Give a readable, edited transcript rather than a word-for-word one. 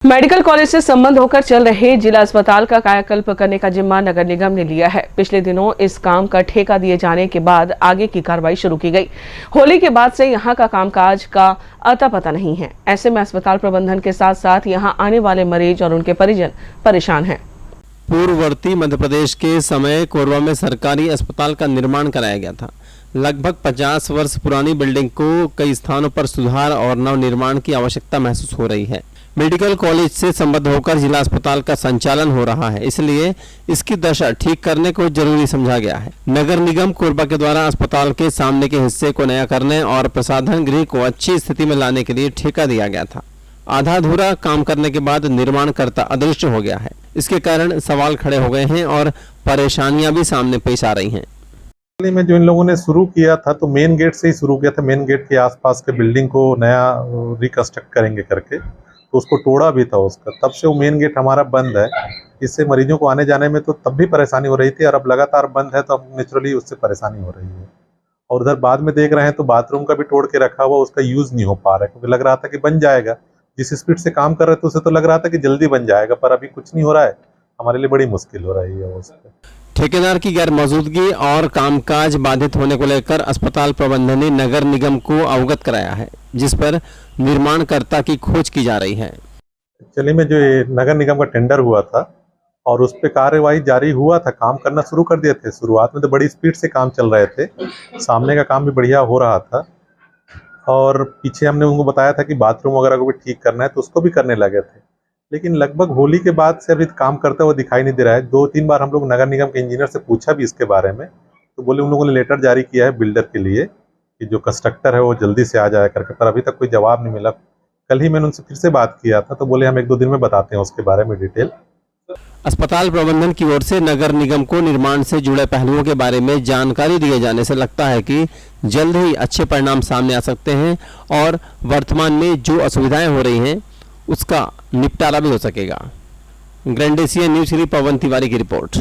Medical college से संबंध होकर चल रहे जिला अस्पताल का कायाकल्प करने का जिम्मा नगर निगम ने लिया है। पिछले दिनों इस काम का ठेका दिए जाने के बाद आगे की कार्रवाई शुरू की गई। होली के बाद से यहां का कामकाज का अता पता नहीं है। ऐसे में अस्पताल प्रबंधन के साथ साथ यहां आने वाले मरीज और उनके परिजन परेशान हैं। पूर्ववर्ती मध्य प्रदेश के समय कोरबा में सरकारी अस्पताल का निर्माण कराया गया था। लगभग 50 वर्ष पुरानी बिल्डिंग को कई स्थानों पर सुधार और नवनिर्माण की आवश्यकता महसूस हो रही है। मेडिकल कॉलेज से संबद्ध होकर जिला अस्पताल का संचालन हो रहा है, इसलिए इसकी दशा ठीक करने को जरूरी समझा गया है। नगर निगम कोरबा के द्वारा अस्पताल के सामने के हिस्से को नया करने और प्रसाधन गृह को अच्छी स्थिति में लाने के लिए ठेका दिया गया था। आधा अधूरा काम करने के बाद निर्माणकर्ता अदृश्य हो गया है। इसके कारण सवाल खड़े हो गए हैं और परेशानियां भी सामने पेश आ रही हैं। में जो इन लोगों ने शुरू किया था तो मेन गेट से ही शुरू किया था। मेन गेट के आसपास के बिल्डिंग को नया रिकंस्ट्रक्ट करेंगे करके, तो उसको तोड़ा भी था उसका। तब से वो मेन गेट हमारा बंद है। इससे मरीजों को आने जाने में तो तब भी परेशानी हो रही थी, और अब लगातार बंद है तो अब नेचुरली उससे परेशानी हो रही है। और उधर बाद में देख रहे हैं तो बाथरूम का भी तोड़ के रखा हुआ, उसका यूज नहीं हो पा रहा है, क्योंकि लग रहा था कि बन जाएगा। जिस स्पीड से काम कर रहे थे उसे तो लग रहा था कि जल्दी बन जाएगा, पर अभी कुछ नहीं हो रहा है। हमारे लिए बड़ी मुश्किल हो रही है उससे। ठेकेदार की गैर मौजूदगी और कामकाज बाधित होने को लेकर अस्पताल प्रबंधन ने नगर निगम को अवगत कराया है, जिस पर निर्माणकर्ता की खोज की जा रही है। एक्चुअली में जो ये नगर निगम का टेंडर हुआ था और उस पर कार्यवाही जारी हुआ था, काम करना शुरू कर दिए थे। शुरुआत में तो बड़ी स्पीड से काम चल रहे थे, सामने का काम भी बढ़िया हो रहा था, और पीछे हमने उनको बताया था कि बाथरूम वगैरह को भी ठीक करना है, तो उसको भी करने लगे थे। लेकिन लगभग होली के बाद से अभी काम करते हुए दिखाई नहीं दे रहा है। 2-3 बार हम लोग नगर निगम के इंजीनियर से पूछा भी इसके बारे में, तो बोले उन लोगों ने लेटर जारी किया है बिल्डर के लिए कि जो कंस्ट्रक्टर है वो जल्दी से आ जाया करके, पर अभी तक कोई जवाब नहीं मिला। कल ही मैंने उनसे फिर से बात किया था, तो बोले हम 1-2 दिन में बताते हैं उसके बारे में डिटेल। अस्पताल प्रबंधन की ओर से नगर निगम को निर्माण से जुड़े पहलुओं के बारे में जानकारी दिए जाने से लगता है कि जल्द ही अच्छे परिणाम सामने आ सकते हैं और वर्तमान में जो असुविधाएं हो रही हैं उसका निपटारा भी हो सकेगा। ग्रैंड एशिया न्यूज़ के लिए पवन तिवारी की रिपोर्ट।